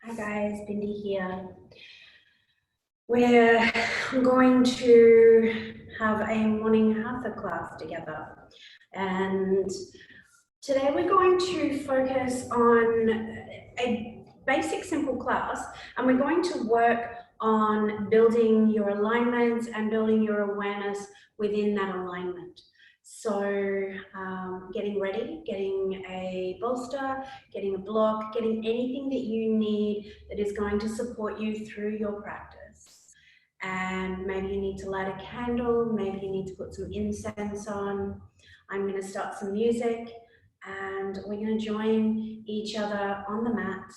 Hi guys, Bindi here. We're going to have a morning hatha class together, and today we're going to focus on a basic simple class, and we're going to work on building your alignment and building your awareness within that alignment. So getting ready, getting a bolster, getting a block, getting anything that you need that is going to support you through your practice. And maybe you need to light a candle, maybe you need to put some incense on. I'm going to start some music and we're going to join each other on the mat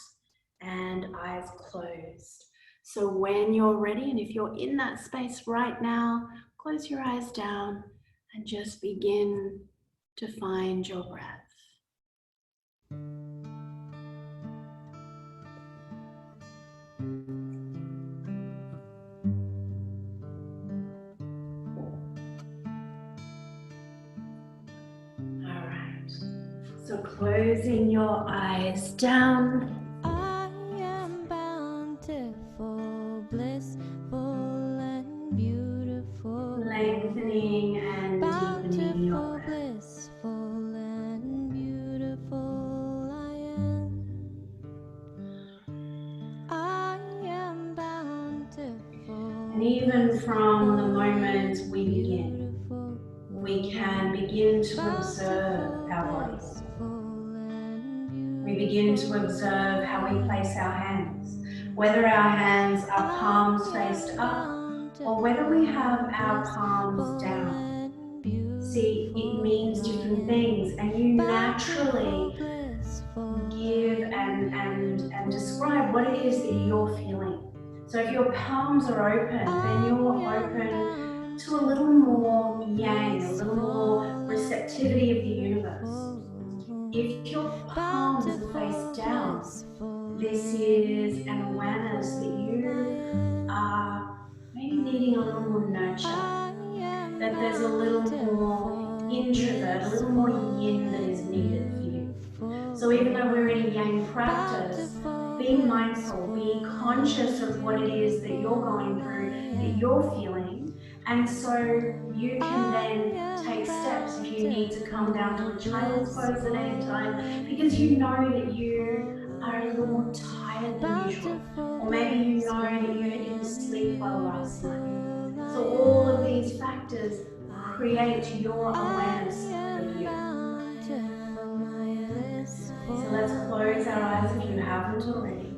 and eyes closed. So when you're ready, and if you're in that space right now, close your eyes down and just begin to find your breath. All right, so closing your eyes down. I am bountiful, blissful, and beautiful. Lengthening and deepening your breath. Blissful, and beautiful I am. I am bountiful. And even from the moment we begin, we can begin to observe our bodies. We begin to observe how we place our hands, whether our hands are palms faced up or whether we have our palms down. See, it means different things, and you naturally give and describe what it is that you're feeling. So if your palms are open, then you're open to a little more yang, a little more receptivity of the universe. If your palms are face down, this is an awareness that you are maybe needing a little more nurture, that there's a little more introvert, a little more yin that is needed for you. So even though we're in a yang practice, be mindful, be conscious of what it is that you're going through, that you're feeling, and so you can then take steps if you need to come down to a child's pose at any time, because you know that you are a little more tired than usual, or maybe you know that you didn't sleep well last night. So all of these factors create your awareness of you. So let's close our eyes if you haven't already.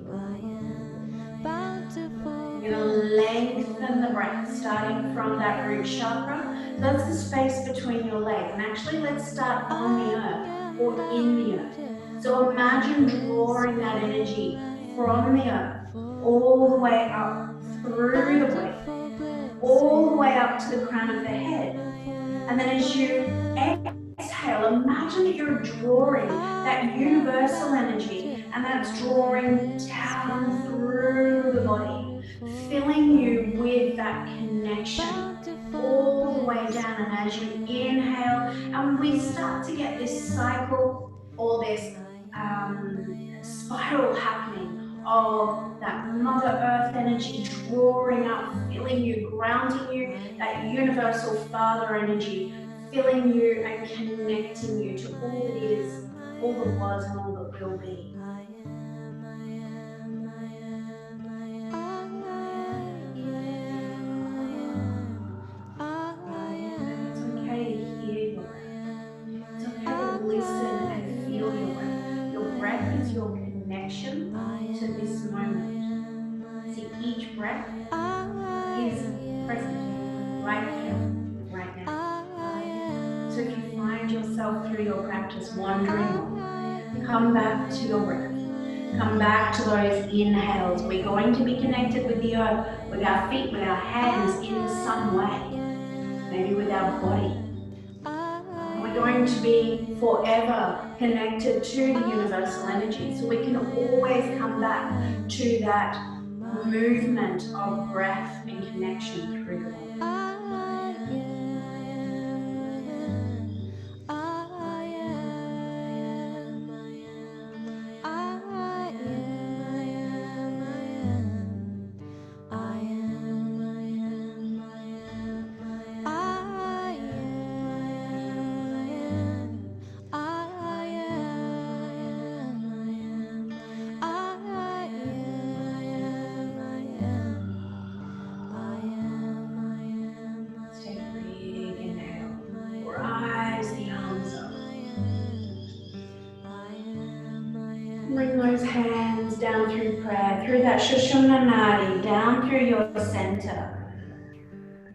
You're going to lengthen the breath, starting from that root chakra. So that's the space between your legs. And actually, let's start on the earth or in the earth. So imagine drawing that energy from the earth all the way up through the body, all the way up to the crown of the head. And then as you exhale, imagine that you're drawing that universal energy, and that's drawing down through the body, filling you with that connection all the way down. And as you inhale, and we start to get this cycle or this spiral happening of that Mother Earth energy drawing up, filling you, grounding you, that universal Father energy filling you and connecting you to all that is, all that was, and all that will be. It's okay to hear your breath. It's okay to listen and feel your breath. Your breath is your connection to this moment. See, each breath is present right here, right now. So if you find yourself through your practice wandering, come back to your breath. Come back to those inhales. We're going to be connected with the earth, with our feet, with our hands in some way, maybe with our body. And we're going to be forever connected to the universal energy, so we can always come back to that movement of breath and connection through the body. hands down through prayer, through that Sushumna Nadi, down through your center.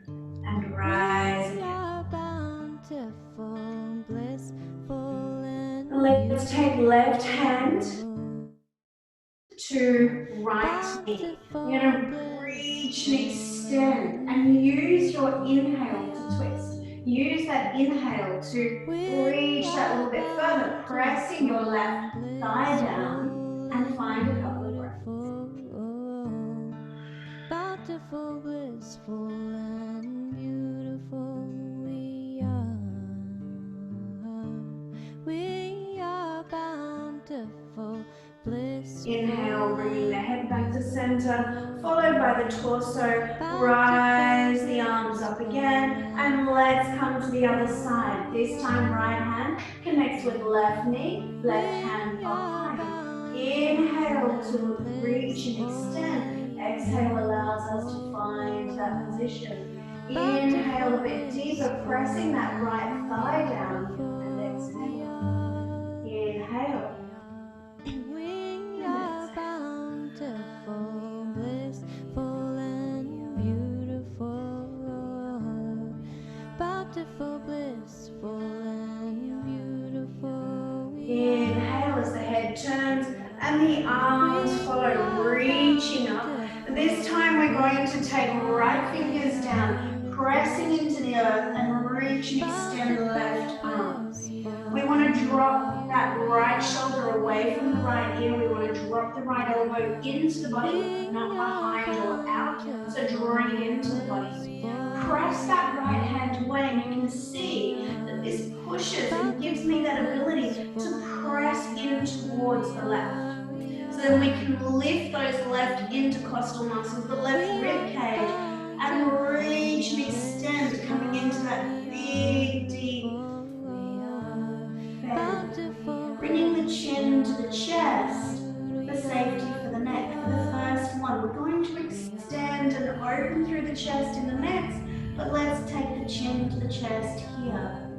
And rise. We are bountiful, blissful, and let's take left hand to right knee. You're going to reach and extend and use your inhale to twist. Use that inhale to reach that little bit further, pressing your left thigh down and find a couple of breaths. Bountiful, blissful, and beautiful we are. We are bountiful, blissful. Inhale, bringing the head back to center, followed by the torso. Rise the arms up again, and let's come to the other side. This time, right hand connects with left knee, left hand behind. Inhale to reach and extend. Exhale allows us to find that position. Inhale a bit deeper, pressing that right thigh down, and exhale. Inhale. We are bountiful, blissful, and beautiful. Bountiful, blissful, and beautiful. Inhale as the head turns and the arms follow, reaching up. This time we're going to take right fingers down, pressing into the earth, and reach and extend the left arm. We want to drop that right shoulder away from the right ear. We want to drop the right elbow into the body, not behind or out, so drawing it into the body. Press that right hand away, and you can see that this pushes and gives me that ability to press in towards the left. So then we can lift those left intercostal muscles, the left rib cage, and reach and extend, coming into that big, deep bend. Bringing the chin to the chest for safety for the neck. For the first one, we're going to extend and open through the chest in the next, but let's take the chin to the chest here.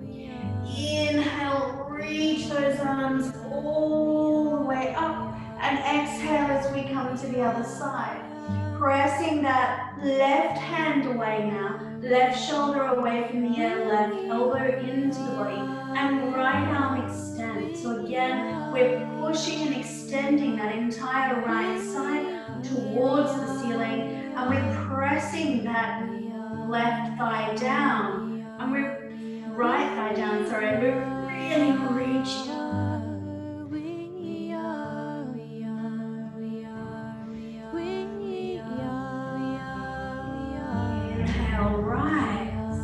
Inhale, reach those arms all the way up, and exhale as we come to the other side. Pressing that left hand away now, left shoulder away from the air, left elbow into the body, and right arm extend. So again, we're pushing and extending that entire right side towards the ceiling, and we're pressing that left thigh down, and we're right thigh down, sorry, we're really reaching. Inhale, rise.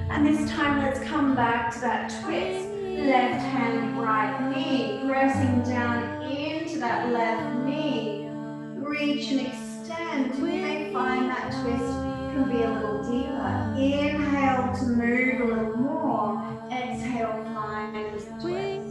And this time let's come back to that twist. Left hand, right knee, pressing down into that left knee. Reach and extend. You may find that twist can be a little deeper. Inhale to move a little more. Exhale, find this twist.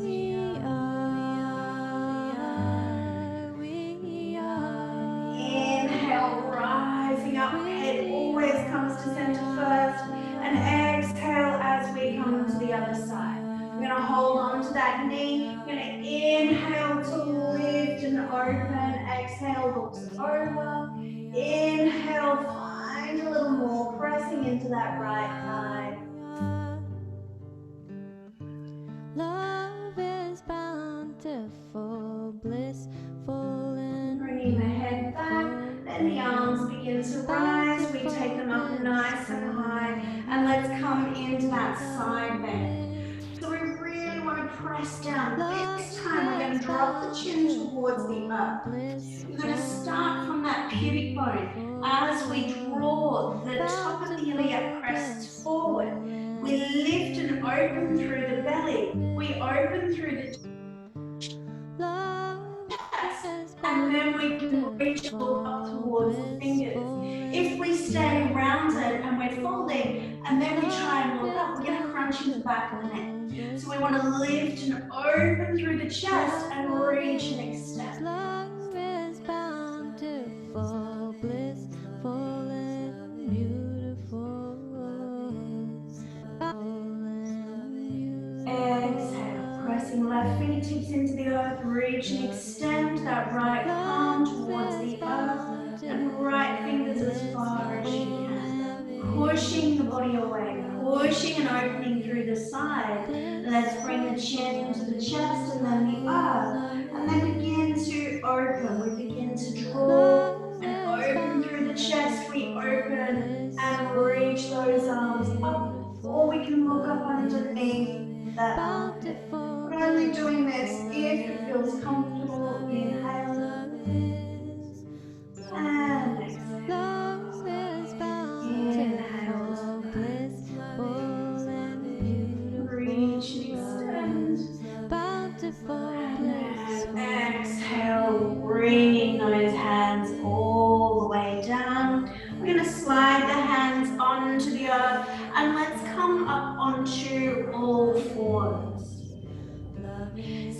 Inhale, rising up, head always comes to center first. And exhale as we come to the other side. We're going to hold on to that knee. We're going to inhale to lift and open. Exhale, looks over. Inhale, find a little more, pressing into that right thigh. Love is bountiful, blissful, and Bringing the head back, then the arms begin to rise. We take them up nice and high, and let's come into that side bend. So we really want to press down. This time we're going to drop the chin towards the earth. We're going to start from that pubic bone. As we draw the top of the iliac crest forward, we lift and open through the belly. We open through the chest, and then we can reach up towards the fingers. If we stay rounded and we're folding, and then we try and look up, we're going to crunch into the back of the neck. So we want to lift and open through the chest and reach and extend. love is bountiful, blissful, and beautiful. Exhale, pressing left fingertips into the earth, reach and extend that right body away, pushing and opening through the side. Let's bring the chin to the chest and then the earth. And then begin to open. We begin to draw and open through the chest. We open and reach those arms up. Or we can look up underneath that armpit. We're only doing this if it feels comfortable. Inhale. And exhale. Inhale. Reach and extend. And exhale, bringing those hands all the way down. We're going to slide the hands onto the earth and let's come up onto all fours.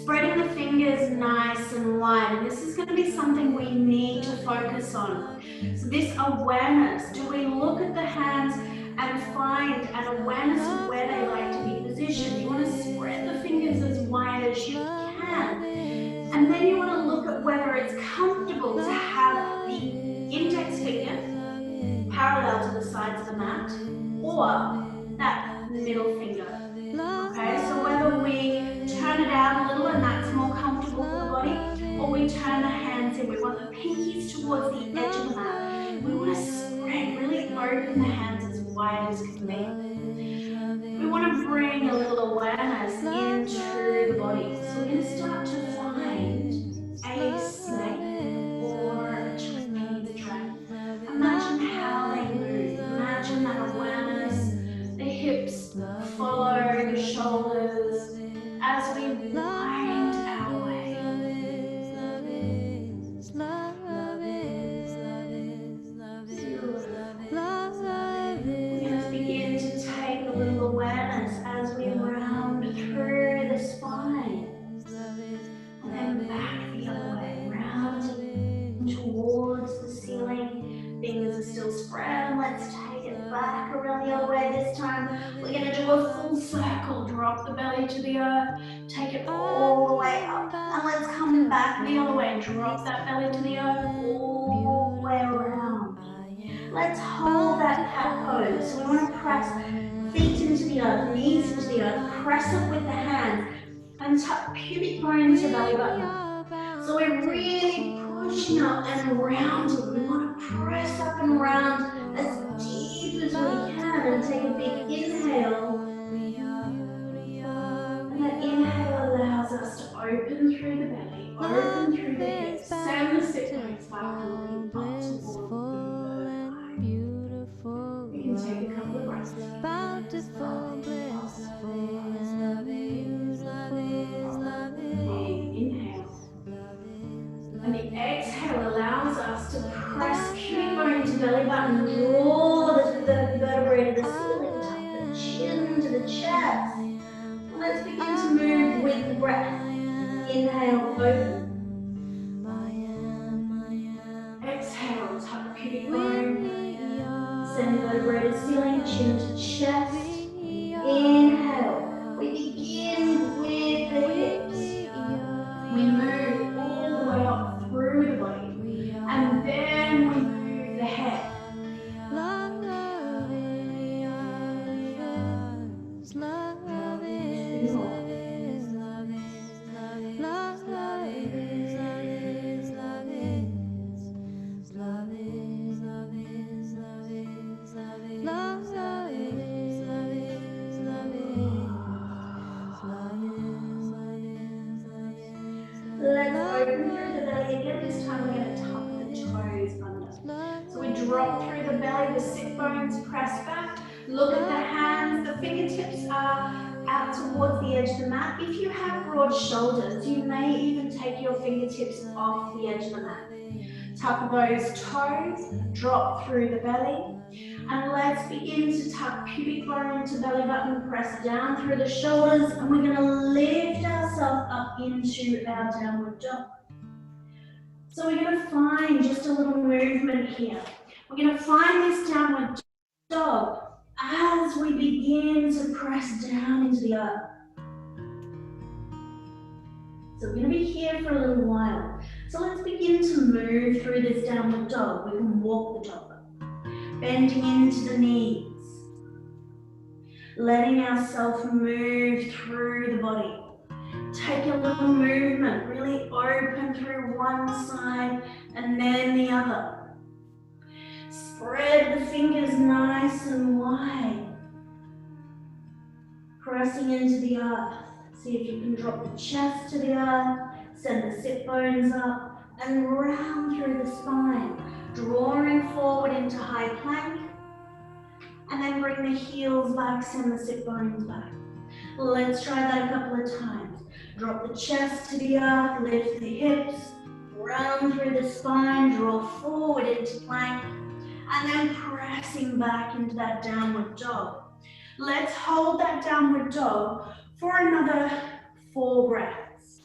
Spreading the fingers nice and wide, and this is going to be something we need to focus on. So this awareness, do we look at the hands and find an awareness of where they like to be positioned? You want to spread the fingers as wide as you can. And then you want to look at whether it's comfortable to have the index finger parallel to the sides of the mat or that middle finger. Okay, so whether we turn it out a little and that's more comfortable for the body, or we turn the hands in, we want the pinkies towards the edge of the mat. We want to spread, really open the hands as wide as can be. We want to bring a little awareness into the body. So we're going to start to find a snake or a Chinese dragon. Imagine how they move. Imagine that awareness. The hips follow the shoulders as we wind our way. We're going to begin to take a little awareness as we round through the spine. And then back the other way, round towards the ceiling. Fingers are still spread, and let's take it back around the other way. This time we're going to do a full circle. Drop the belly to the earth, take it all the way up, and let's come back the other way. Drop that belly to the earth all the way around. Let's hold that cat pose. So we want to press feet into the earth, knees into the earth, press up with the hands, and tuck pubic bone to belly button. So we're really pushing up and rounding. We want to press up and round as deep as we can and take a big inhale. And that inhale allows us to open through the belly, open through the hips, send the sit bones back and lean up towards the third eye. We can take a couple of breaths. Inhale. And the exhale allows us to press pubic bone to belly button, draw the vertebrae to the ceiling, tuck the chin to the chest. And let's begin to move with the breath. Inhale, open. Exhale, tuck pubic bone. Send vertebrae to ceiling, chin to chest. Inhale. We begin with the hips. We move all the way up through the body. And then we move the head. Let's open through the belly again. This time we're going to tuck the toes under. So we drop through the belly, the sit bones press back. Look at the hands. The fingertips are out towards the edge of the mat. If you have broad shoulders, you may even take your fingertips off the edge of the mat. Tuck those toes, drop through the belly. And let's begin to tuck pubic bone to belly button, press down through the shoulders, and we're going to lift ourselves up into our downward dog. So we're going to find just a little movement here. We're going to find this downward dog as we begin to press down into the earth. So we're going to be here for a little while. So let's begin to move through this downward dog. We can walk the dog. Bending into the knees. letting ourselves move through the body. Take a little movement, really open through one side and then the other. Spread the fingers nice and wide. Pressing into the earth. See if you can drop the chest to the earth, send the sit bones up and round through the spine. Drawing forward into high plank. And then bring the heels back, send the sit bones back. Let's try that a couple of times. Drop the chest to the earth, lift the hips, round through the spine, draw forward into plank, and then pressing back into that downward dog. Let's hold that downward dog for another 4 breaths.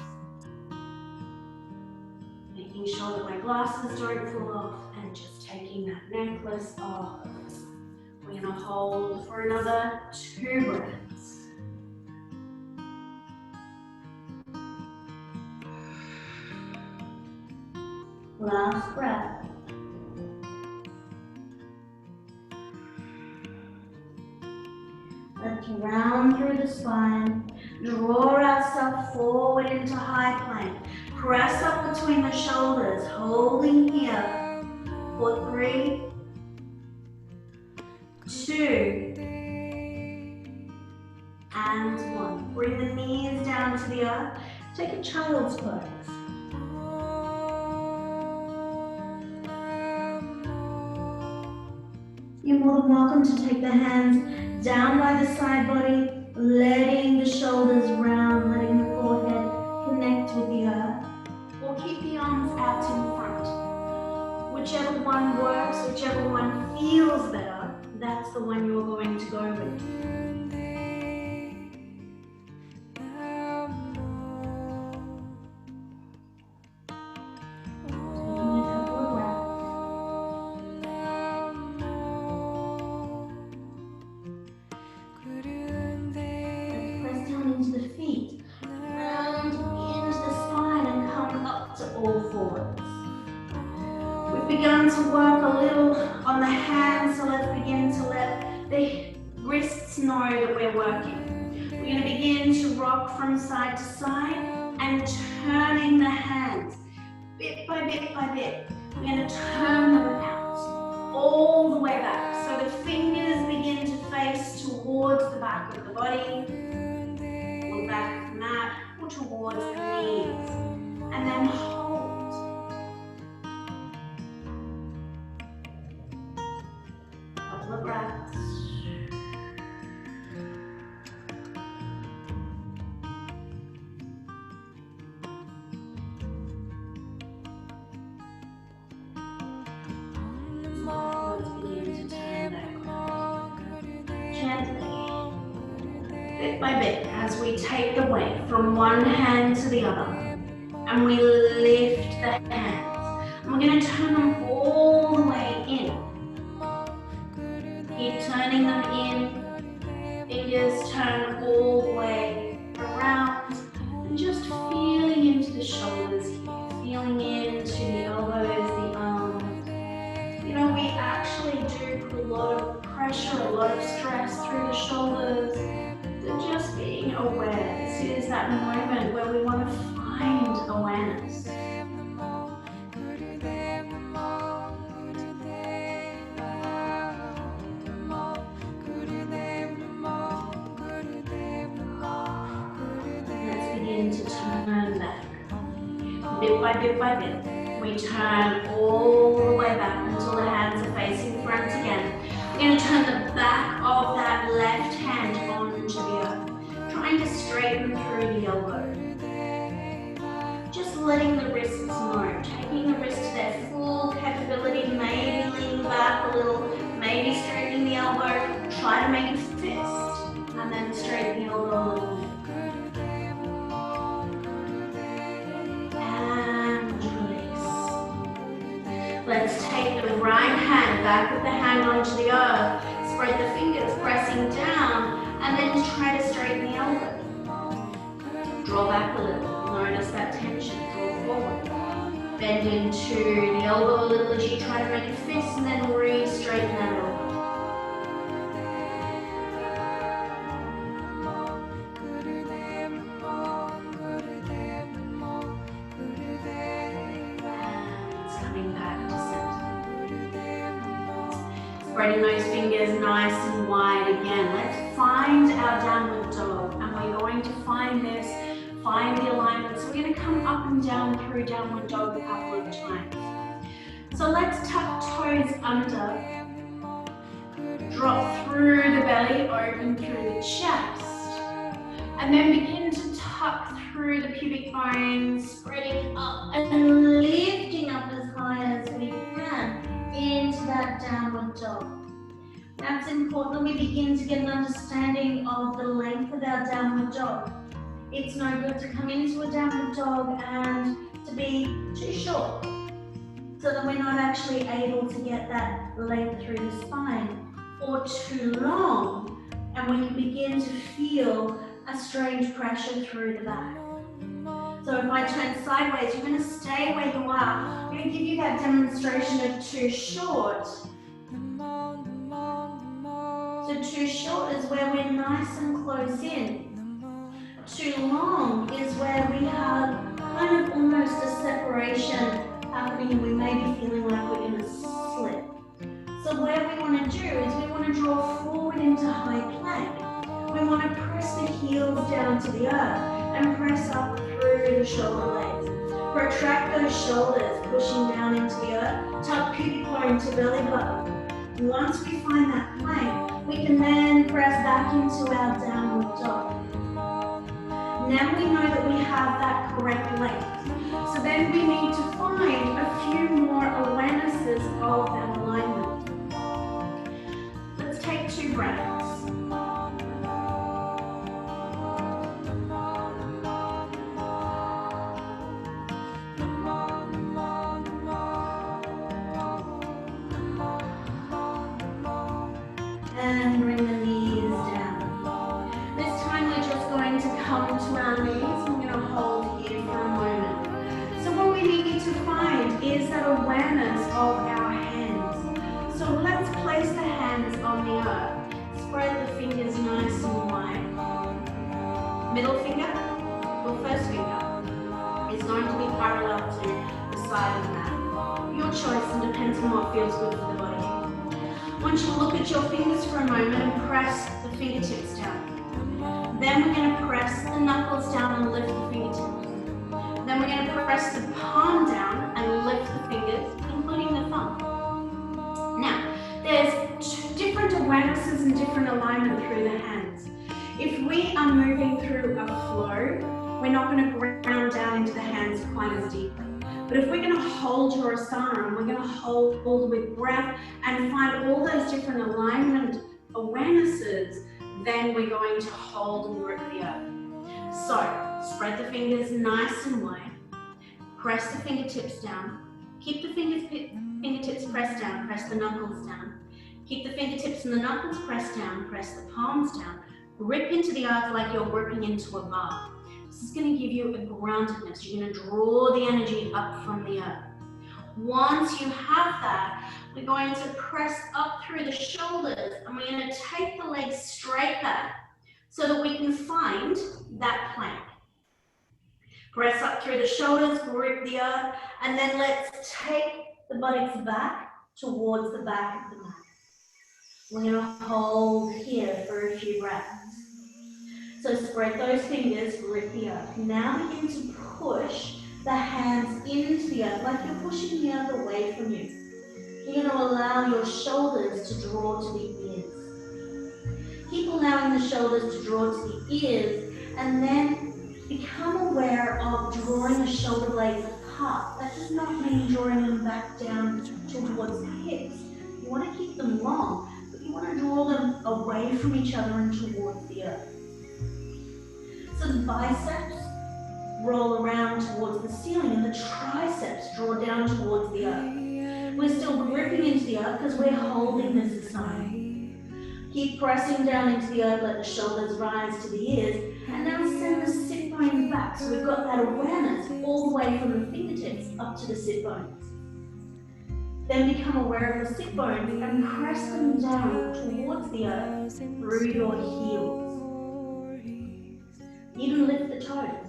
Making sure that my glasses don't fall off and just taking that necklace off. We're going to hold for another 2 breaths. Last breath. Let's round through the spine. Draw ourselves forward into high plank. Press up between the shoulders, holding here for 3, 2, and 1. Bring the knees down to the earth. Take a child's pose. You're more than welcome to take the hands down by the side body, letting the shoulders round, letting the forehead connect with the earth. Or keep the arms out in front. Whichever one works, whichever one feels better, that's the one you're going to go with. Begun to work a little on the hands, so let's begin to let the wrists know that we're working. We're going to begin to rock from side to side and turning the hands bit by bit by bit. We're going to turn them out all the way back, so the fingers begin to face towards the back of the body, or the back of the mat, or towards the knees, and then hold. Breaths. Let's begin to turn back gently, bit by bit, as we take the weight from one hand to the other, and we lift the hands. And we're going to turn them all the way in. Keep turning them in, fingers turn all the way around, and just feeling into the shoulders here, feeling into the elbows, the arms. You know, we actually do put a lot of pressure, a lot of stress through the shoulders. So just being aware, this is that moment where we want to find awareness. To turn back. Bit by bit, we turn all the way back until the hands are facing front again. We're going to turn the back of that left hand onto the earth, trying to straighten through the elbow. Just letting the wrists know, taking the wrists to their full capability, maybe leaning back a little, maybe straightening the elbow, try to make a fist, and then straighten the elbow a little. Let's take the right hand, back of the hand onto the earth, spread the fingers, pressing down, and then try to straighten the elbow. Draw back a little, notice that tension, draw forward. Bend into the elbow a little as you try to make a fist, and then re-straighten that elbow. coming back to center. Spreading those fingers nice and wide again. Let's find our downward dog, and we're going to find the alignment. So we're going to come up and down through downward dog a couple of times. So let's tuck toes under, drop through the belly, open through the chest, and then begin to tuck through the pubic bones, spreading up and lifting up as high as we can into that downward dog. That's important that we begin to get an understanding of the length of our downward dog. It's no good to come into a downward dog and to be too short, so that we're not actually able to get that length through the spine, or too long, and we can begin to feel a strange pressure through the back. So if I turn sideways, you're going to stay where you are. I'm going to give you that demonstration of too short. So too short is where we're nice and close in. Too long is where we have kind of almost a separation happening, and we may be feeling like we're going to slip. So what we want to do is we want to draw forward into high plank. We want to press the heels down to the earth and press up through the shoulder blades. Protract those shoulders, pushing down into the earth. Tuck pubic bone to belly button. Once we find that plank, we can then press back into our downward dog. Now we know that we have that correct length. So then we need to find a few more awarenesses of that alignment. Let's take 2 breaths. And bring the knees down. This time we're just going to come to our knees. We're going to hold here for a moment. So what we need to find is that awareness of our hands. So let's place the hands on the earth. Spread the fingers nice and wide. Middle finger or first finger is going to be parallel to the side of the mat. Your choice, and depends on what feels good for the body. I want you to look at your fingers for a moment and press the fingertips down. Then we're going to press the knuckles down and lift the fingertips. Then we're going to press the palm down and lift the fingers, including the thumb. Now, there's 2 different awarenesses and different alignment through the hands. If we are moving through a flow, we're not going to ground down into the hands quite as deeply. But if we're going to hold your asana, and we're going to hold with breath and find all those different alignment awarenesses, then we're going to hold and grip the earth. So, spread the fingers nice and wide. Press the fingertips down. Keep the fingertips pressed down, press the knuckles down. Keep the fingertips and the knuckles pressed down, press the palms down. Grip into the earth like you're gripping into a bar. This is going to give you a groundedness. You're going to draw the energy up from the earth. Once you have that, we're going to press up through the shoulders, and we're going to take the legs straight back so that we can find that plank. Press up through the shoulders, grip the earth, and then let's take the buttocks back towards the back of the mat. We're going to hold here for a few breaths. So spread those fingers, grip the earth. Now begin to push the hands into the earth, like you're pushing the earth away from you. You're going to allow your shoulders to draw to the ears. Keep allowing the shoulders to draw to the ears, and then become aware of drawing the shoulder blades apart. That does not mean drawing them back down towards the hips. You want to keep them long, but you want to draw them away from each other and towards the earth. So the biceps roll around towards the ceiling, and the triceps draw down towards the earth. We're still gripping into the earth because we're holding this aside. Keep pressing down into the earth, let the shoulders rise to the ears, and now send the sit bones back. So we've got that awareness all the way from the fingertips up to the sit bones. Then become aware of the sit bones and press them down towards the earth through your heels. Even lift the toes.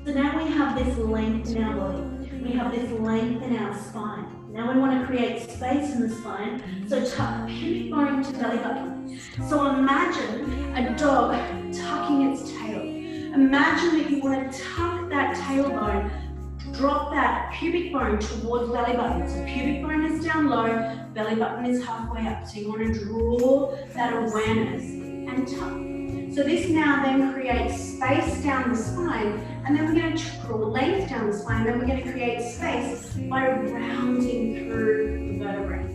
So now we have this length in our body. we have this length in our spine. Now we want to create space in the spine, so tuck pubic bone to belly button. So imagine a dog tucking its tail. Imagine that you want to tuck that tailbone, drop that pubic bone towards belly button. So pubic bone is down low, belly button is halfway up. So you want to draw that awareness and tuck. So this now then creates space down the spine, and then we're going to draw length down the spine, then we're going to create space by rounding through the vertebrae.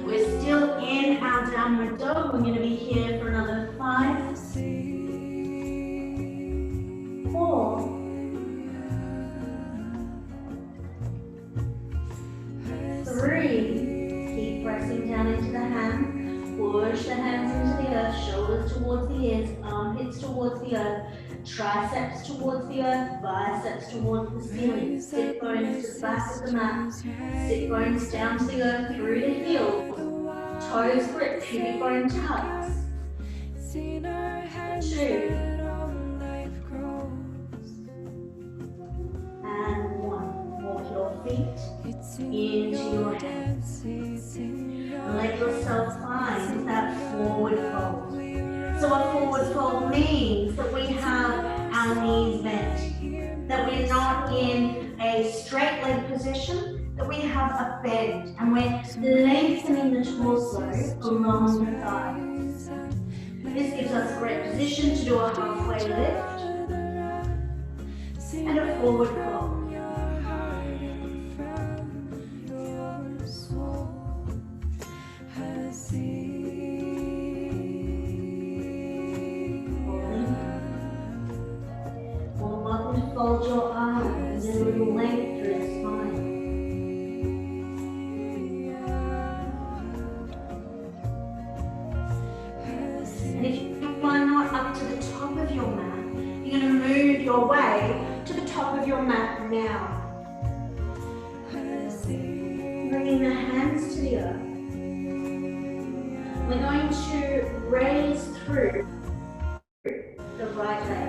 We're still in our downward dog. We're going to be here for another 5, 4, 3, keep pressing down into the hand. Push the hands into the earth, shoulders towards the ears, armpits towards the earth, triceps towards the earth, biceps towards the ceiling, sit bones to the back of the mat, sit bones down to the earth through the heel, toes grip, pubic bone tucks. 2, and 1. Walk your feet into your hands. Let yourself find that forward fold. So a forward fold means that we have our knees bent, that we're not in a straight leg position, that we have a bend, and we're lengthening the torso along the thighs. This gives us a great position to do a halfway lift and a forward fold. Fold your arms and a little length through the spine. And if you are not up to the top of your mat, you're going to move your way to the top of your mat now. Bringing the hands to the earth. We're going to raise through the right leg.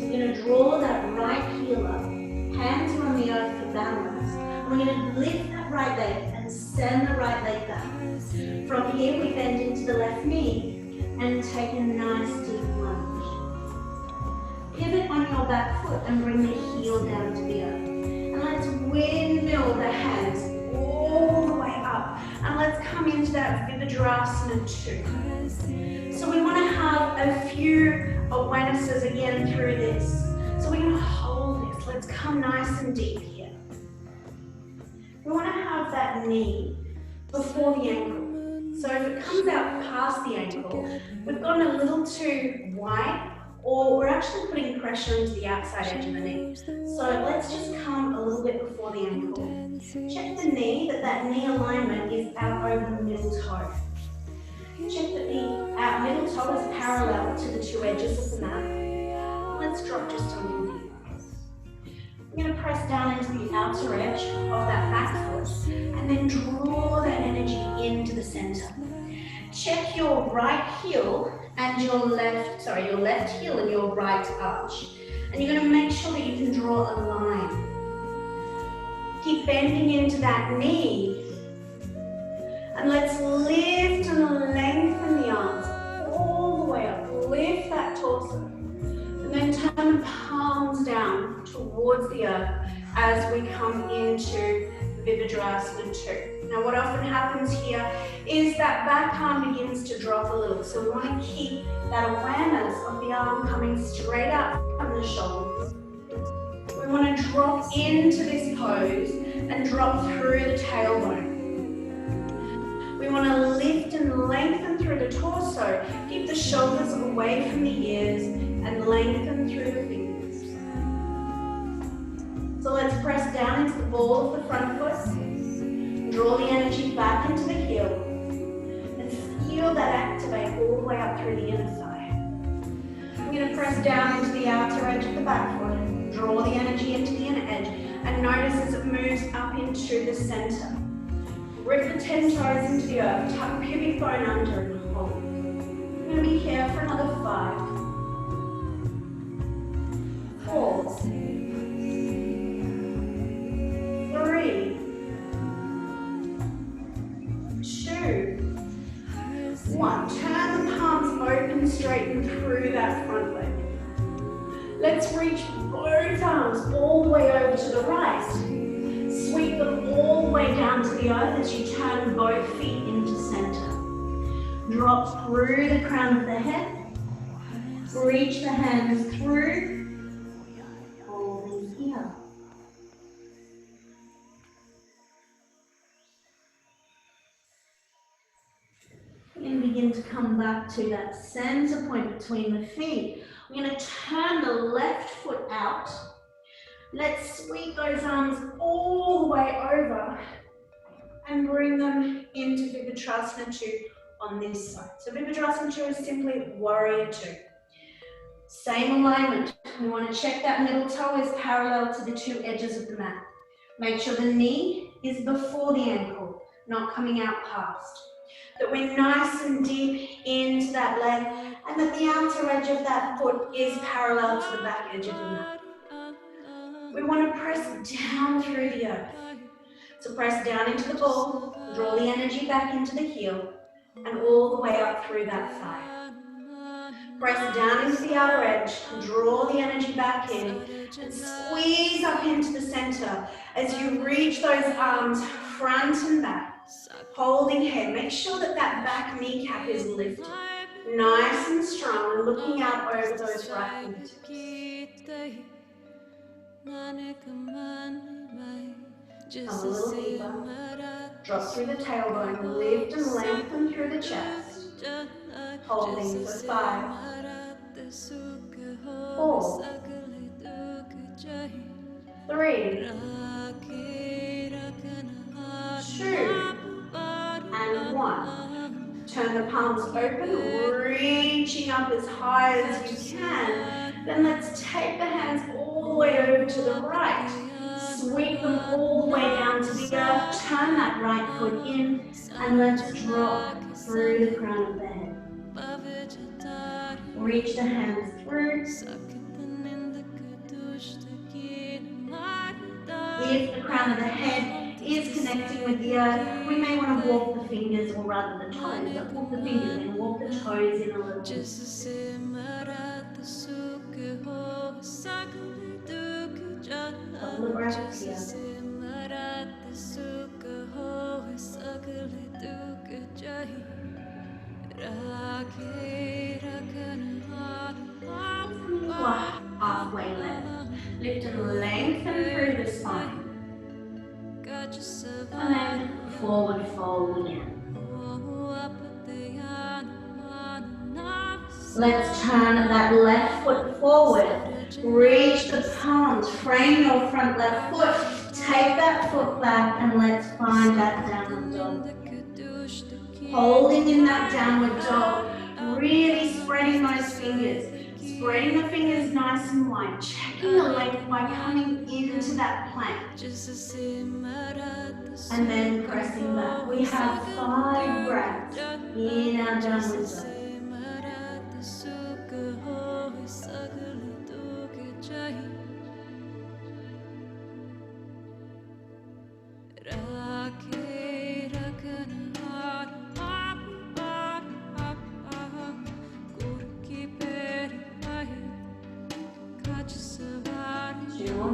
We're going to draw that right heel up, hands are on the earth for balance. And we're going to lift that right leg and send the right leg back. From here we bend into the left knee and take a nice deep lunge. Pivot on your back foot and bring the heel down to the earth. And let's windmill the hands all the way up. And let's come into that Virabhadrasana 2. So we want to have a few awarenesses again through this. So we're going to hold this. Let's come nice and deep here. We want to have that knee before the ankle. So if it comes out past the ankle, we've gone a little too wide, or we're actually putting pressure into the outside edge of the knee. So let's just come a little bit before the ankle. Check the knee, that knee alignment is out over the middle toe. Check that our middle toe is parallel to the two edges of the mat. Let's drop just a little deeper. We're going to press down into the outer edge of that back foot and then draw that energy into the center. Check your right heel and your left heel and your right arch. And you're going to make sure that you can draw a line. Keep bending into that knee. And let's lift and lengthen the arms all the way up. Lift that torso. And then turn the palms down towards the earth as we come into Virabhadrasana 2. Now what often happens here is that back arm begins to drop a little. So we want to keep that awareness of the arm coming straight up from the shoulders. We want to drop into this pose and drop through the tailbone. We want to lift and lengthen through the torso. Keep the shoulders away from the ears and lengthen through the fingers. So let's press down into the ball of the front foot. Draw the energy back into the heel. And feel that activate all the way up through the inner thigh. I'm going to press down into the outer edge of the back foot. Draw the energy into the inner edge. And notice as it moves up into the center. Rip the 10 toes into the earth, tuck pubic bone under and hold. We're going to be here for another 5, 4, let's reach both arms all the way over to the right. Sweep them all the way down to the earth as you turn both feet into center. Drop through the crown of the head. Reach the hands through. Holding here. And begin to come back to that center point between the feet. We're going to turn the left foot out. Let's sweep those arms all the way over and bring them into Virabhadrasana 2 on this side. So Virabhadrasana 2 is simply Warrior 2. Same alignment. We want to check that middle toe is parallel to the two edges of the mat. Make sure the knee is before the ankle, not coming out past. That we're nice and deep into that leg, and that the outer edge of that foot is parallel to the back edge of the mat. We want to press down through the earth. So press down into the ball, draw the energy back into the heel, and all the way up through that thigh. Press down into the outer edge, draw the energy back in, and squeeze up into the center as you reach those arms front and back, holding head. Make sure that that back kneecap is lifted, nice and strong, and looking out over those right fingertips. Come a little deeper. Drop through the tailbone, lift and lengthen through the chest. Holding for 5, 4, 3, 2, and 1. Turn the palms open, reaching up as high as you can. Then let's take the hands all the way over to the right. Sweep them all the way down to the earth. Turn that right foot in, and let's drop through the crown of the head. Reach the hands through. If the crown of the head is connecting with the earth, we may want to walk the fingers, or rather the toes. Don't walk the fingers in, walk the toes in a little bit. Couple of breaths here. Halfway left. Lift and lengthen through the spine. And then forward fold again. Let's turn that left foot forward. Reach the palms. Frame your front left foot. Take that foot back and let's find that downward dog. Holding in that downward dog. Really spreading those fingers. Spreading the fingers nice and wide, checking the length by coming into that plank. And then pressing back. We have 5 breaths in our downward dog.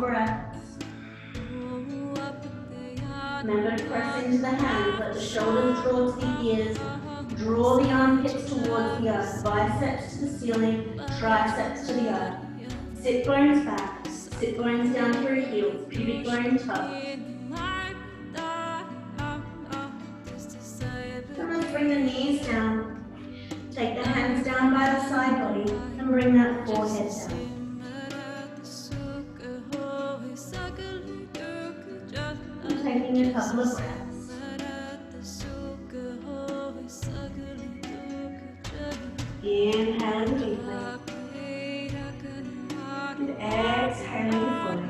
Breaths. Remember to press into the hands, let the shoulders draw to the ears, draw the armpits towards the earth, biceps to the ceiling, triceps to the earth. Sit bones back, sit bones down through heels, pubic bone tuck. And let's bring the knees down. Take the hands down by the side body and bring that forehead down. Taking a couple of breaths. Inhaling deeply. And exhaling fully.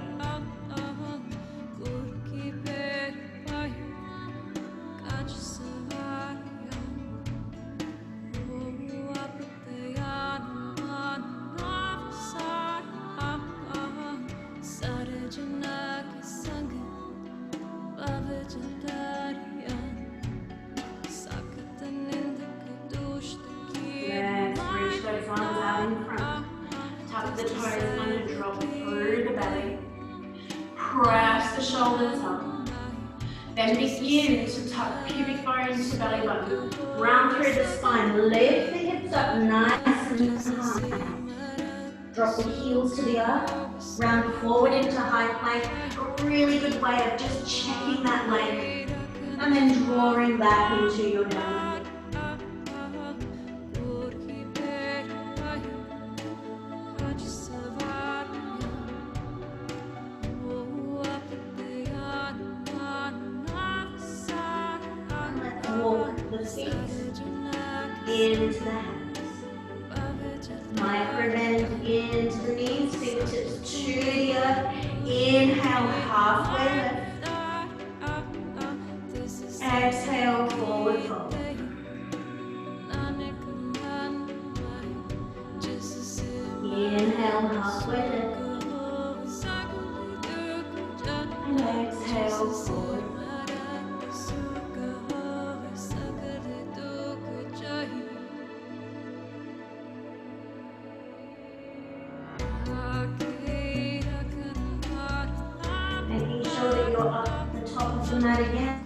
Let's reach those arms out in front. Tuck the toes under, drop shoulders up. Then begin to tuck pubic bone to belly button. Round through the spine. Lift the hips up nice and high. Drop the heels to the earth. Round forward into high plank. A really good way of just checking that leg. And then drawing back into your downward. Into the hands. Micro bend into the knees, fingertips to the earth. Inhale, halfway lift. Exhale, forward fold. Inhale, halfway lift. And exhale, forward. Mat again.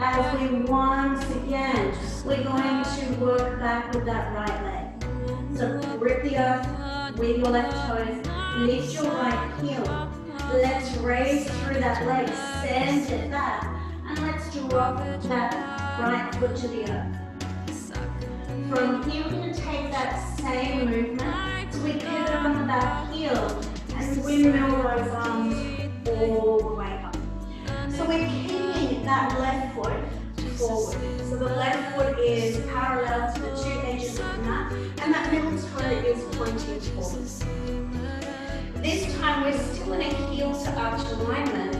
As we once again, we're going to work back with that right leg. So grip the earth with your left toes, lift your right heel. Let's raise through that leg, send it back, and let's drop that right foot to the earth. From here, we're going to take that same movement. So we pivot on the back heel and windmill those arms all the way up. So we're keeping that left foot forward. So the left foot is parallel to the two edges of the mat, and that middle toe is pointing forward. This time we're still in a heel to arch alignment,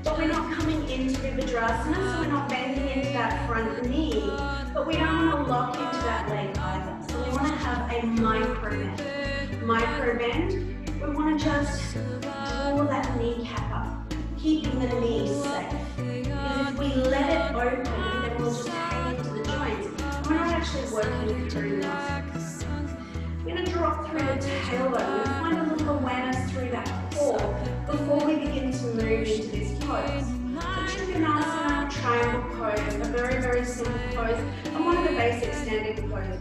but we're not coming into Virabhadrasana, so we're not bending into that front knee, but we don't want to lock into that leg either. So we want to have a micro bend. Micro bend, we want to just draw that kneecap up, keeping the knees safe. Because if we let it open, then we'll just hang into the joints. And we're not actually working through the muscles. We're going to drop through the tailbone. We find a little awareness through that core before we begin to move into this pose. So Trikonasana, triangle pose, a very, very simple pose, and one of the basic standing poses.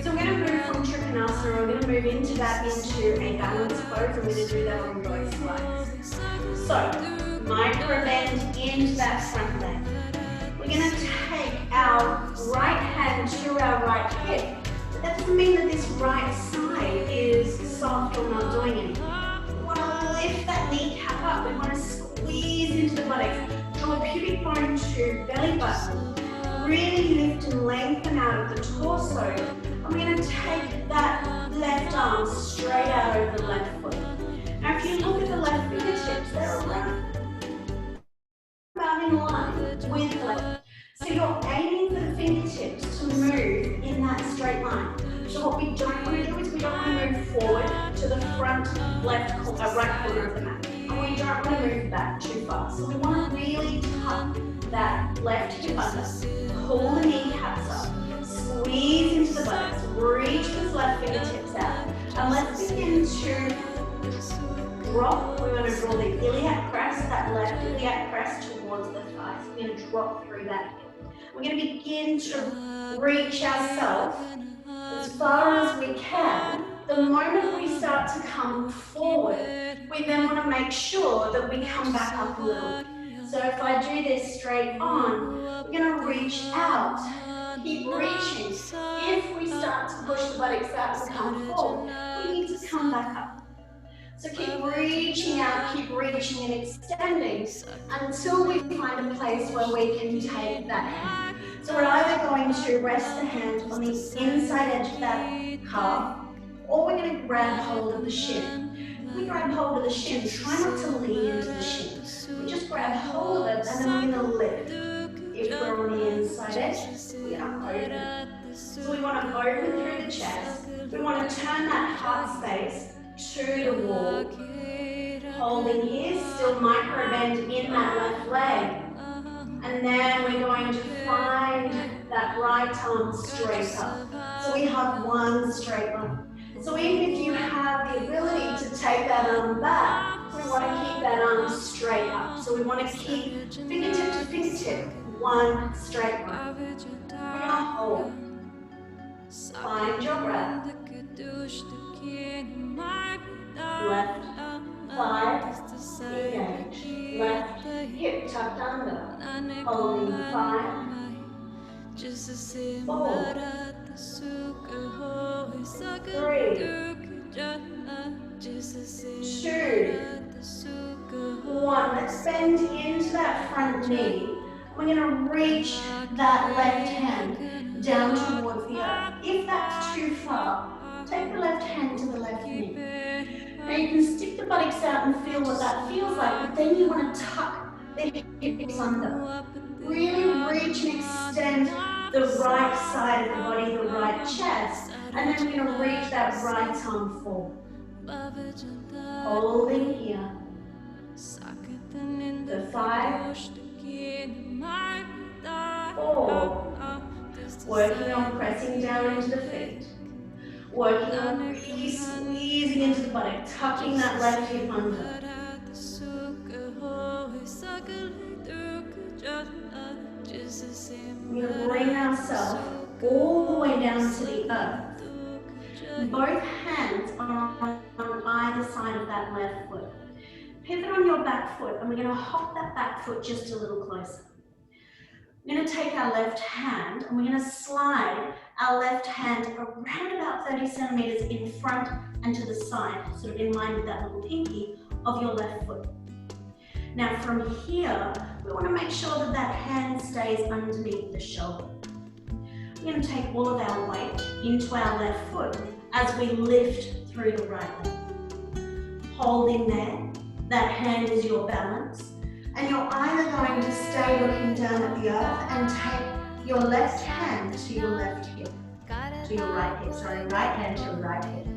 So we're going to move from Trikonasana, we're going to move into that into a balanced pose, and we're going to do that on both sides. So, micro bend into that front leg. We're going to take our right hand to our right hip. But that doesn't mean that this right side is soft or not doing anything. We want to lift that kneecap up. We want to squeeze into the buttocks. Draw pubic bone to belly button. Really lift and lengthen out of the torso. And we're going to take that left arm straight out over the left foot. Now if you look at the left fingertips, they're around about in line with the left. So you're aiming for the fingertips to move in that straight line. So what we don't want to do is we don't want to move forward to the front right corner of the mat. And we don't want to move back too far. So we want to really tuck that left hip under, pull the kneecaps up, squeeze into the buttocks, reach those left fingertips out. And let's begin to drop. We're going to draw the iliac crest, that left iliac crest towards the thighs. We're going to drop through that hip. We're going to begin to reach ourselves as far as we can. The moment we start to come forward, we then want to make sure that we come back up a little. So if I do this straight on, we're going to reach out, keep reaching. If we start to push the buttocks out and come forward, we need to come back up. So keep reaching out, keep reaching and extending until we find a place where we can take that hand. So we're either going to rest the hand on the inside edge of that calf, or we're going to grab hold of the shin. If we grab hold of the shin, try not to lean into the shin. We just grab hold of it and then we're going to lift. If we're on the inside edge, we're going to open. So we want to open through the chest. We want to turn that heart space to the wall. Holding here, still micro bend in that left leg. And then we're going to find that right arm straight up. So we have one straight line. So even if you have the ability to take that arm back, we want to keep that arm straight up. So we want to keep fingertip to fingertip, one straight line. We're going to hold. Find your breath. Left thigh, engage. Left hip tucked under. Holding 5, 4, 3, 2, 1. Let's bend into that front knee. We're going to reach that left hand down towards the earth. If that's too far, take the left hand to the left knee. Now you can stick the buttocks out and feel what that feels like, but then you want to tuck the hips under. Really reach and extend the right side of the body, the right chest, and then we're going to reach that right arm forward. Holding here. The 5, 4, working on pressing down into the feet. Working on really squeezing into the buttock, tucking that left hip under. We're going to bring ourselves all the way down to the earth. Both hands are on either side of that left foot. Pivot on your back foot, and we're going to hop that back foot just a little closer. We're going to take our left hand and we're going to slide our left hand around about 30 centimeters in front and to the side, sort of in line with that little pinky of your left foot. Now from here, we want to make sure that that hand stays underneath the shoulder. We're going to take all of our weight into our left foot as we lift through the right leg. Holding there, that hand is your balance. And you're either going to stay looking down at the earth and take your left hand to your left hip, to your right hip, sorry, right hand to your right hip.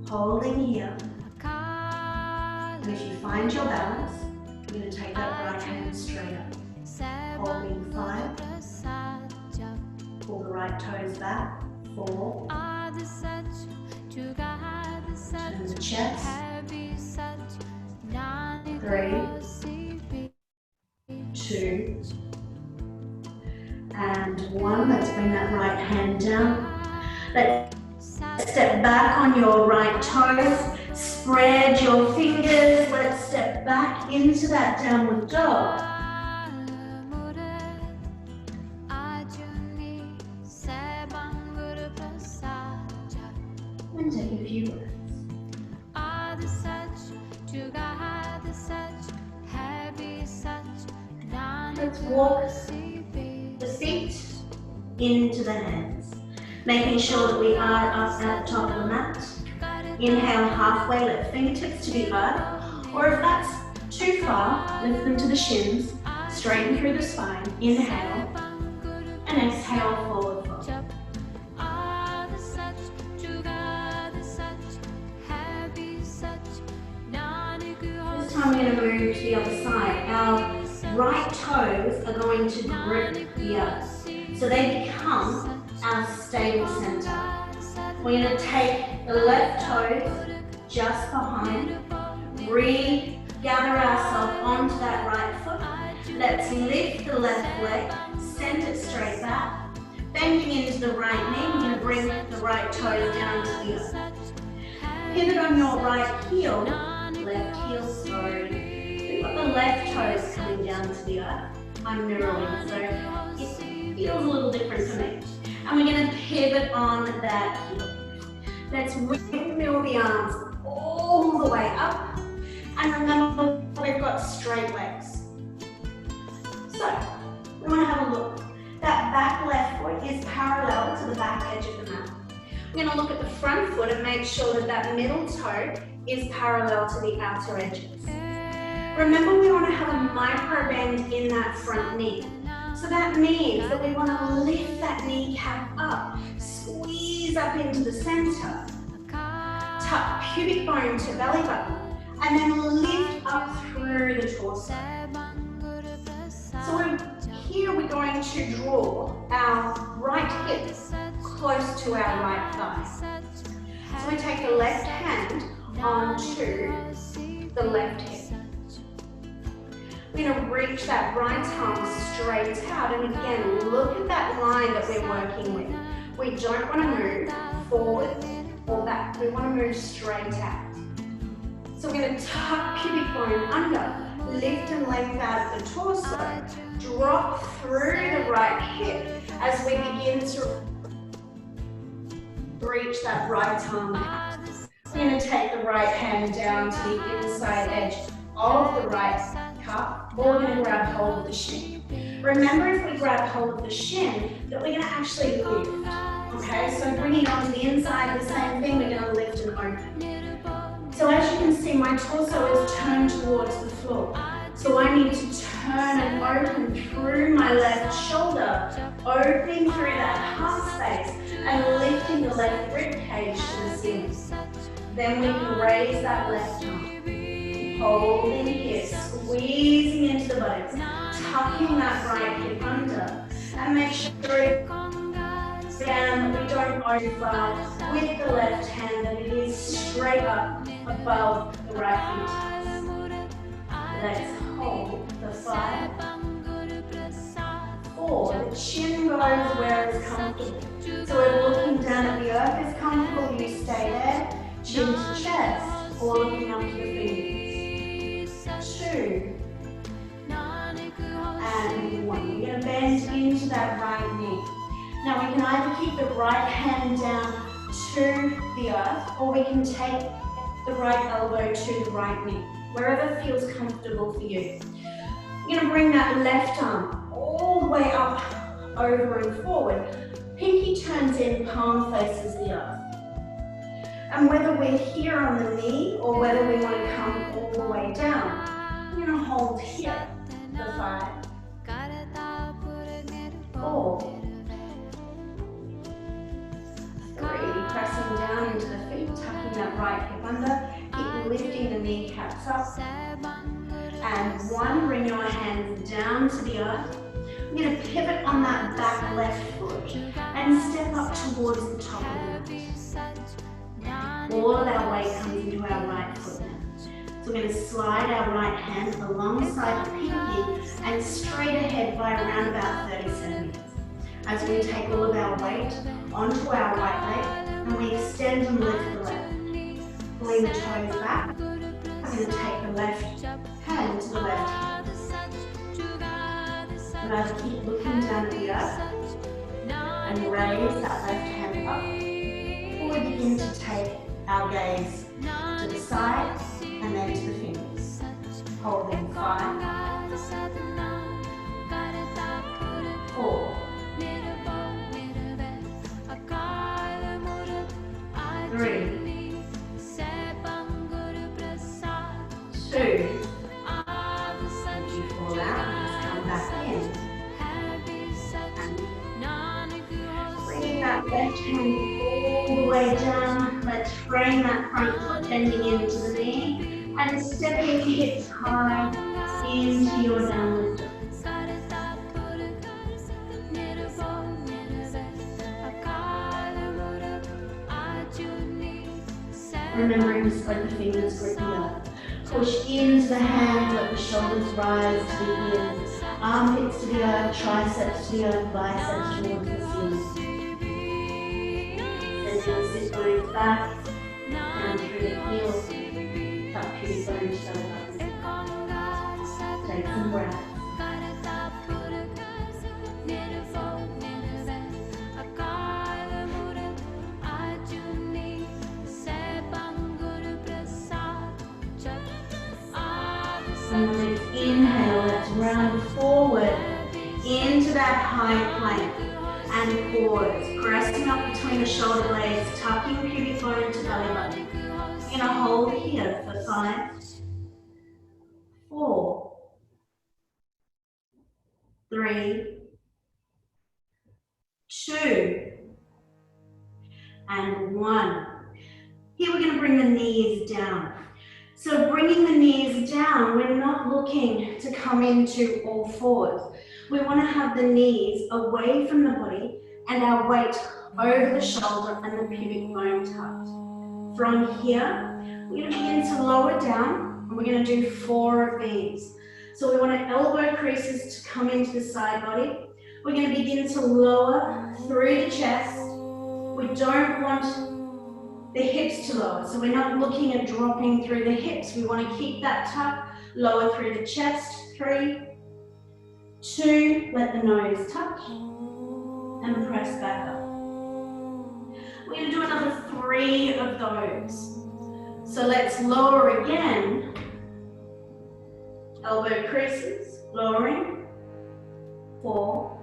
Holding here. And if you find your balance, you're going to take that right hand straight up. Holding 5. Pull the right toes back. 4. Turn the chest. 3, 2, and 1. Let's bring that right hand down. Let's step back on your right toes. Spread your fingers. Let's step back into that downward dog. And take a few breaths. Let's walk the feet into the hands, making sure that we are up at the top of the mat. Inhale halfway, lift fingertips to the earth, or if that's too far, lift them to the shins, straighten through the spine. Inhale, and exhale, forward fold. This time we're going to move to the other side. Our right toes are going to grip the earth, so they become our stable center. We're going to take the left toes just behind, regather ourselves onto that right foot. Let's lift the left leg, send it straight back, bending into the right knee. We're going to bring the right toes down to the earth. Pivot on your right heel, left heel, sorry. We've got the left toes coming down to the earth. I'm mirroring, so it feels a little different for me. And we're going to pivot on that heel. Let's windmill the arms all the way up. And remember, we've got straight legs. So, we want to have a look. That back left foot is parallel to the back edge of the mat. We're going to look at the front foot and make sure that that middle toe is parallel to the outer edges. Remember, we want to have a micro bend in that front knee. So that means that we want to lift that kneecap up, squeeze up into the center, tuck pubic bone to belly button, and then lift up through the torso. So here we're going to draw our right hip close to our right thigh. So we take the left hand onto the left hip. We're going to reach that right arm straight out, and again, look at that line that we're working with. We don't want to move forward or back. We want to move straight out. So we're going to tuck pubic bone under, lift and length out of the torso, drop through the right hip as we begin to reach that right arm out. We're going to take the right hand down to the inside edge of the right cup, or we're going to grab hold of the shin. Remember, if we grab hold of the shin, that we're going to actually lift. Okay, so bringing it onto the inside, the same thing, we're going to lift and open. So as you can see, my torso is turned towards the floor. So I need to turn and open through my left shoulder, opening through that heart space and lifting the left rib cage to the ceiling. Then we can raise that left arm, holding here, squeezing into the buttocks, tucking that right hip under, and make sure down that we don't over with the left hand, that it is straight up above the right fingertips. Let's hold the 5, 4, the chin goes where it's comfortable. So we're looking down at the earth, is comfortable, you stay there, chin to chest, or looking up to the fingers. 2, and 1. We're going to bend into that right knee. Now we can either keep the right hand down to the earth, or we can take the right elbow to the right knee, wherever feels comfortable for you. You're going to bring that left arm all the way up, over and forward. Pinky turns in, palm faces the earth. And whether we're here on the knee, or whether we want to come all the way down, we're going to hold here, the 5, 4, 3, pressing down into the feet, tucking that right hip under, keep lifting the kneecaps up, and 1, bring your hands down to the earth. We're going to pivot on that back left foot and step up towards the top of the mat. All of our weight comes into our right foot now. So we're going to slide our right hand alongside the pinky and straight ahead by around about 30 centimeters. As we take all of our weight onto our right leg and we extend and lift the left. Pulling the toes back, we're going to take the left hand to the left hip. Now keep looking down at the earth and raise that left hand up. We begin to take our gaze to the side and then to the fingers. Holding 5, 4, 3, 2, as you fall out, just come back in. And bring that left hand all the way down. Let's frame that front foot bending into the knee and stepping the hips high into your downward dog. Remembering to spread the fingers, grip the earth. Push into the hands, let the shoulders rise to the ears. Armpits to the earth, triceps to the earth, biceps towards the ceiling. Send your sit bones back, down through the heels, tuck pubic bone to the left. Take some breaths. And let's inhale, let's round forward into that high plank and pause, pressing up between the shoulder blades, tucking pubic bone to belly button. We're going to hold here for 5, 4, 3, 2, and 1. Here we're going to bring the knees down. So bringing the knees down, we're not looking to come into all fours. We want to have the knees away from the body and our weight over the shoulder and the pubic bone tucked. From here, we're going to begin to lower down And we're going to do 4 of these. So we want our elbow creases to come into the side body. We're going to begin to lower through the chest. We don't want the hips to lower, so we're not looking at dropping through the hips. We want to keep that tuck, lower through the chest. 3, 2, let the nose touch, and press back up. We're going to do another 3 of those. So let's lower again. Elbow creases, lowering. 4,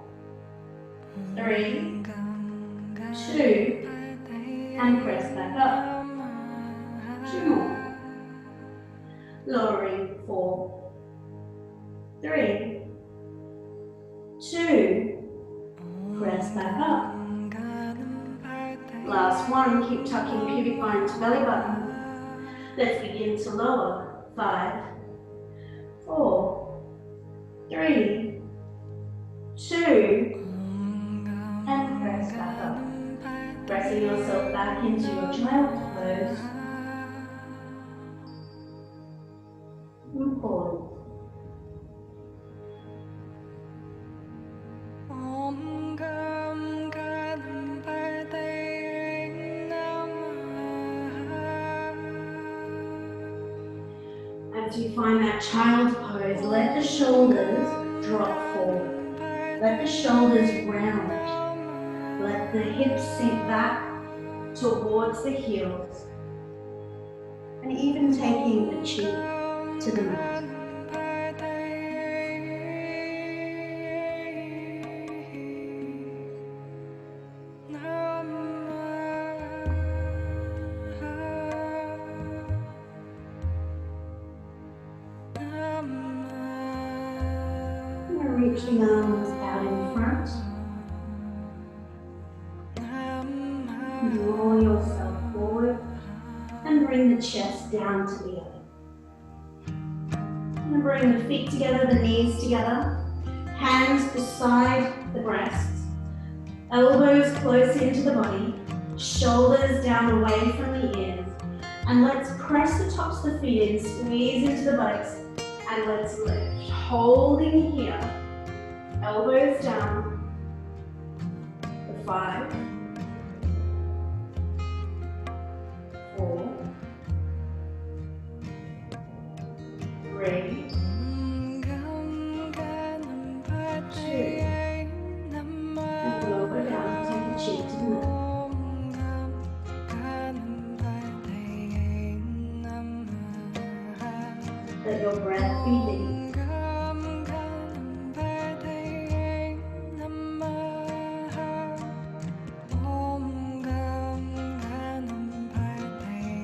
3, 2, and press back up. 2 more. Lowering. 4, 3, 2, press back up. Last one, keep tucking pubic bone to belly button. Let's begin to lower. 5, 4, 3, 2, and press back up. Pressing yourself back into your child's pose. And pause. As you find that child's pose, let the shoulders drop forward. Let the shoulders round. Let the hips sink back towards the heels. And even taking the cheek to the mat. Reach the arms out in front. Draw yourself forward and bring the chest down to the earth. And bring the feet together, the knees together, hands beside the breasts, elbows close into the body, shoulders down away from the ears, and let's press the tops of the feet in, squeeze into the buttocks, and let's lift. Holding here. Elbows down. 5, 4, 3, 2, and lower down, take the cheek to the mat. Let your breath be deep.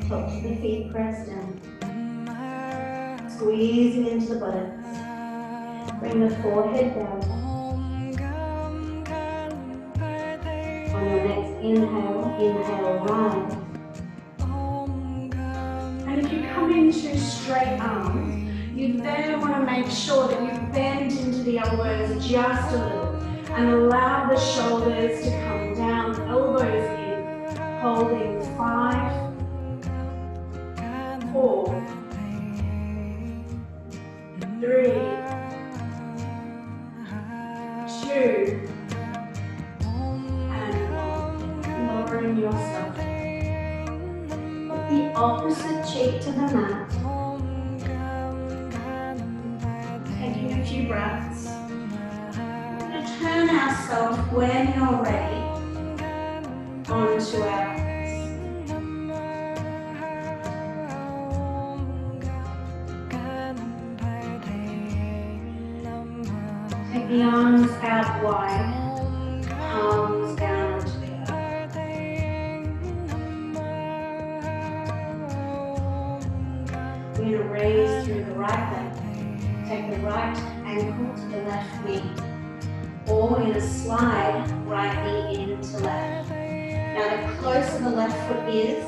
Tops of the feet press down. Squeezing into the buttocks. Bring the forehead down. On your next inhale, rise. And if you come into straight arms, you then want to make sure that you bend into the elbows just a little and allow the shoulders to come down, elbows in, holding 5, 4, 3, 2, and lowering yourself. With the opposite cheek to the mat. Taking a few breaths. We're going to turn ourselves when you're ready onto our hands. Take the arms out wide, palms down to the earth. We're going to raise through the right leg. Take the right ankle to the left knee. Or we're going to slide right knee into left. Now the closer the left foot is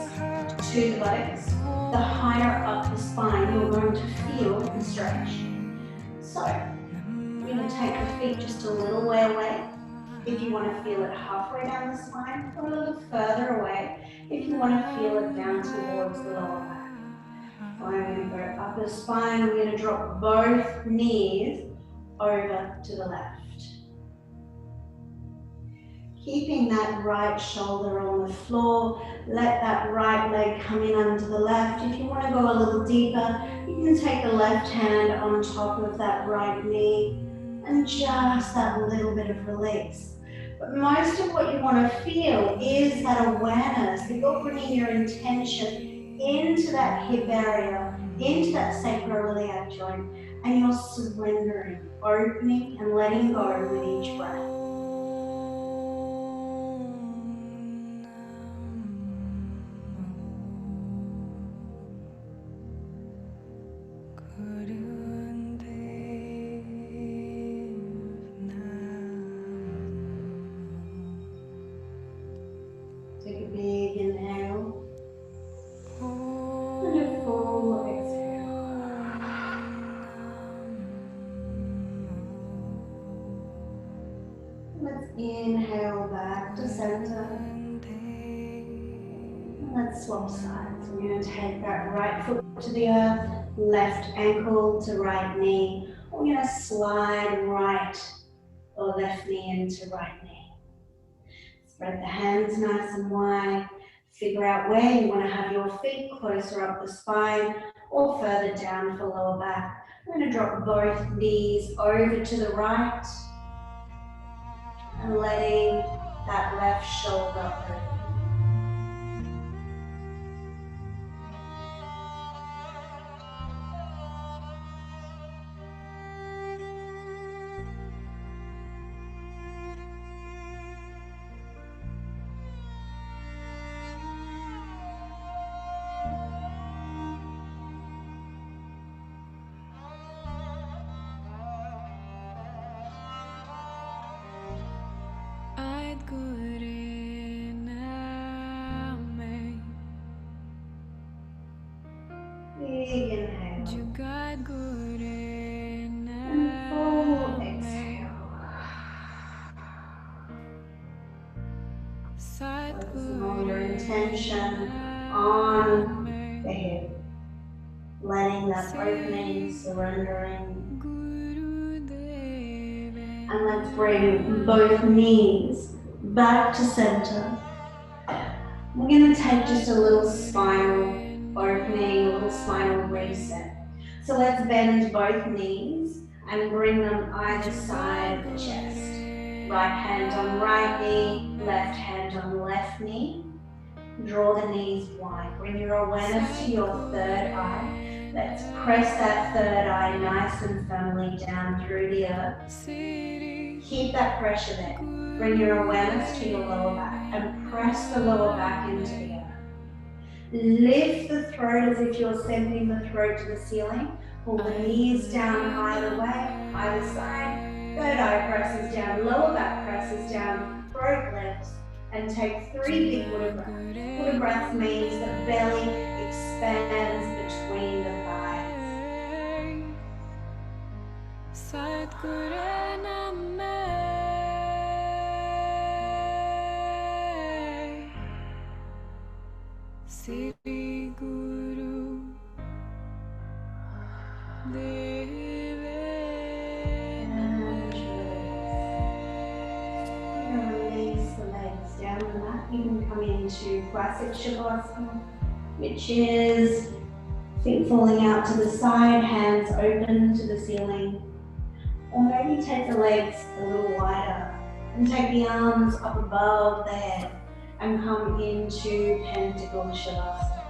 to the buttocks, the higher up the spine you're going to feel the stretch. So, we're going to take the feet just a little way away. If you want to feel it halfway down the spine, or a little further away if you want to feel it down towards the lower back. Going to go up the spine. We're going to drop both knees over to the left. Keeping that right shoulder on the floor, let that right leg come in under the left. If you want to go a little deeper, you can take the left hand on top of that right knee and just that little bit of release. But most of what you want to feel is that awareness that you're bringing your intention into that hip area, into that sacroiliac joint, and you're surrendering, opening and letting go with each breath. Take a big inhale and a full exhale. Let's inhale back to center. And let's swap sides. We're going to take that right foot to the earth, left ankle to right knee. We're going to slide right or left knee into right knee. Spread the hands nice and wide. Figure out where you want to have your feet, closer up the spine or further down for lower back. We're going to drop both knees over to the right and letting that left shoulder open. Big inhale and full exhale. Focusing on your intention on the hip, letting that opening, surrendering. And let's bring both knees back to center. We're going to take just a little spinal opening, a little spinal reset. So let's bend both knees and bring them either side of the chest. Right hand on right knee, left hand on left knee. Draw the knees wide. Bring your awareness to your third eye. Let's press that third eye nice and firmly down through the earth. Keep that pressure there. Bring your awareness to your lower back and press the lower back into the earth. Lift the throat as if you're sending the throat to the ceiling. Pull the knees down either way, either side. Third eye presses down, lower back presses down, throat lifts, and take 3 big Buddha breaths. Buddha breath means the belly expands between the thighs. Sri Guru Release the legs down the mat. You can come into classic Shavasana, which is feet falling out to the side, hands open to the ceiling. Or maybe take the legs a little wider and take the arms up above the head and come into Pentacle Shavasana.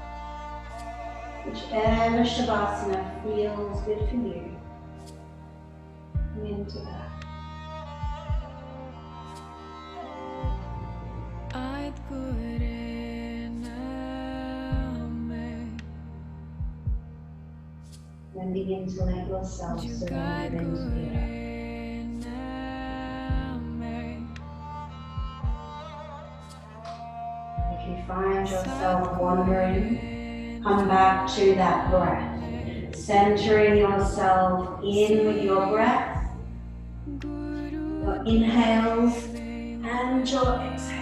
Whichever Shavasana feels good for you. Come into that. Then begin to let yourself surrender into the earth. If you find yourself wandering, come back to that breath. Centering yourself in with your breath, your inhales and your exhales.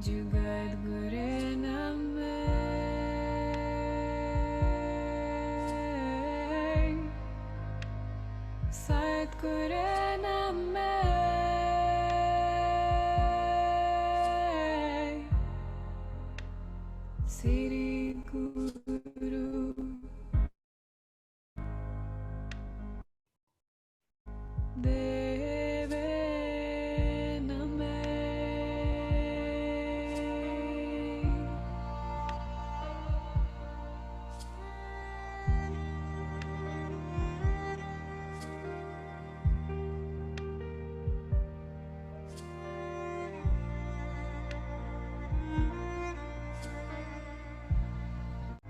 Jugat Gure Name Sat Gure Name Siri Guru Deve Name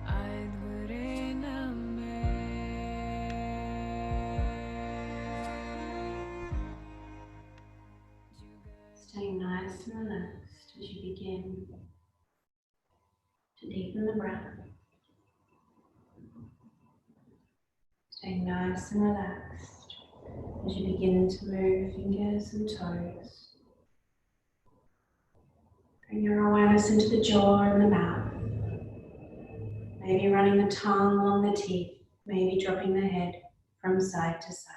Ad Gure Name Staying nice and relaxed as you begin to deepen the breath. Staying nice and relaxed as you begin to move fingers and toes. Bring your awareness into the jaw and the mouth. Maybe running the tongue along the teeth, maybe dropping the head from side to side.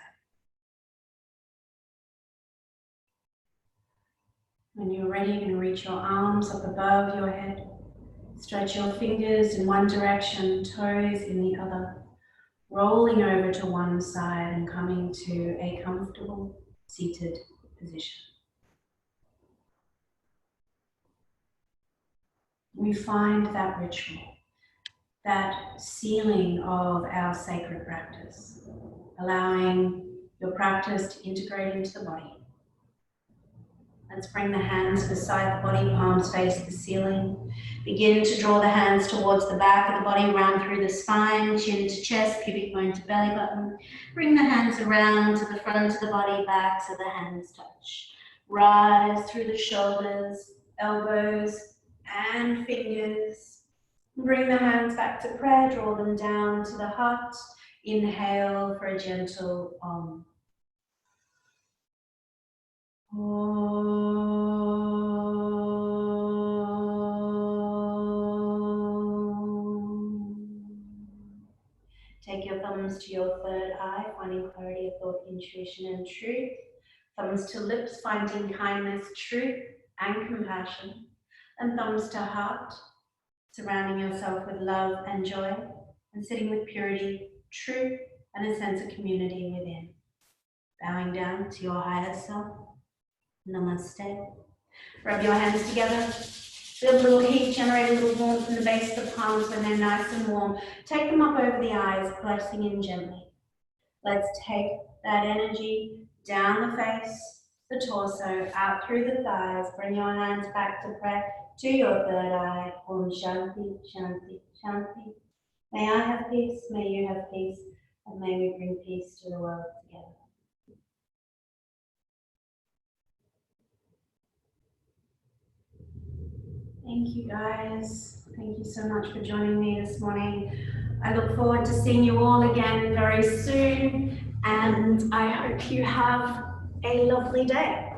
When you're ready, you can reach your arms up above your head. Stretch your fingers in one direction, toes in the other, rolling over to one side and coming to a comfortable seated position. We find that ritual, that sealing of our sacred practice, allowing your practice to integrate into the body. Let's bring the hands beside the body, palms face the ceiling. Begin to draw the hands towards the back of the body, round through the spine, chin to chest, pubic bone to belly button. Bring the hands around to the front of the body, back so the hands touch. Rise through the shoulders, elbows, and fingers. Bring the hands back to prayer, draw them down to the heart. Inhale for a gentle Om. Take your thumbs to your third eye, finding clarity of thought, intuition, and truth. Thumbs to lips, finding kindness, truth, and compassion. And thumbs to heart, surrounding yourself with love and joy, and sitting with purity, truth, and a sense of community within. Bowing down to your higher self. Namaste. Rub your hands together. Feel a little heat, generate a little warmth in the base of the palms when they're nice and warm. Take them up over the eyes, pressing in gently. Let's take that energy down the face, the torso, out through the thighs. Bring your hands back to prayer to your third eye. Om Shanti, Shanti, Shanti. May I have peace, may you have peace, and may we bring peace to the world together. Thank you guys. Thank you so much for joining me this morning. I look forward to seeing you all again very soon, and I hope you have a lovely day.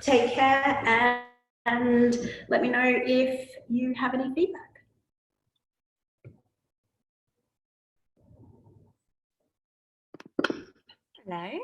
Take care and let me know if you have any feedback. Hello.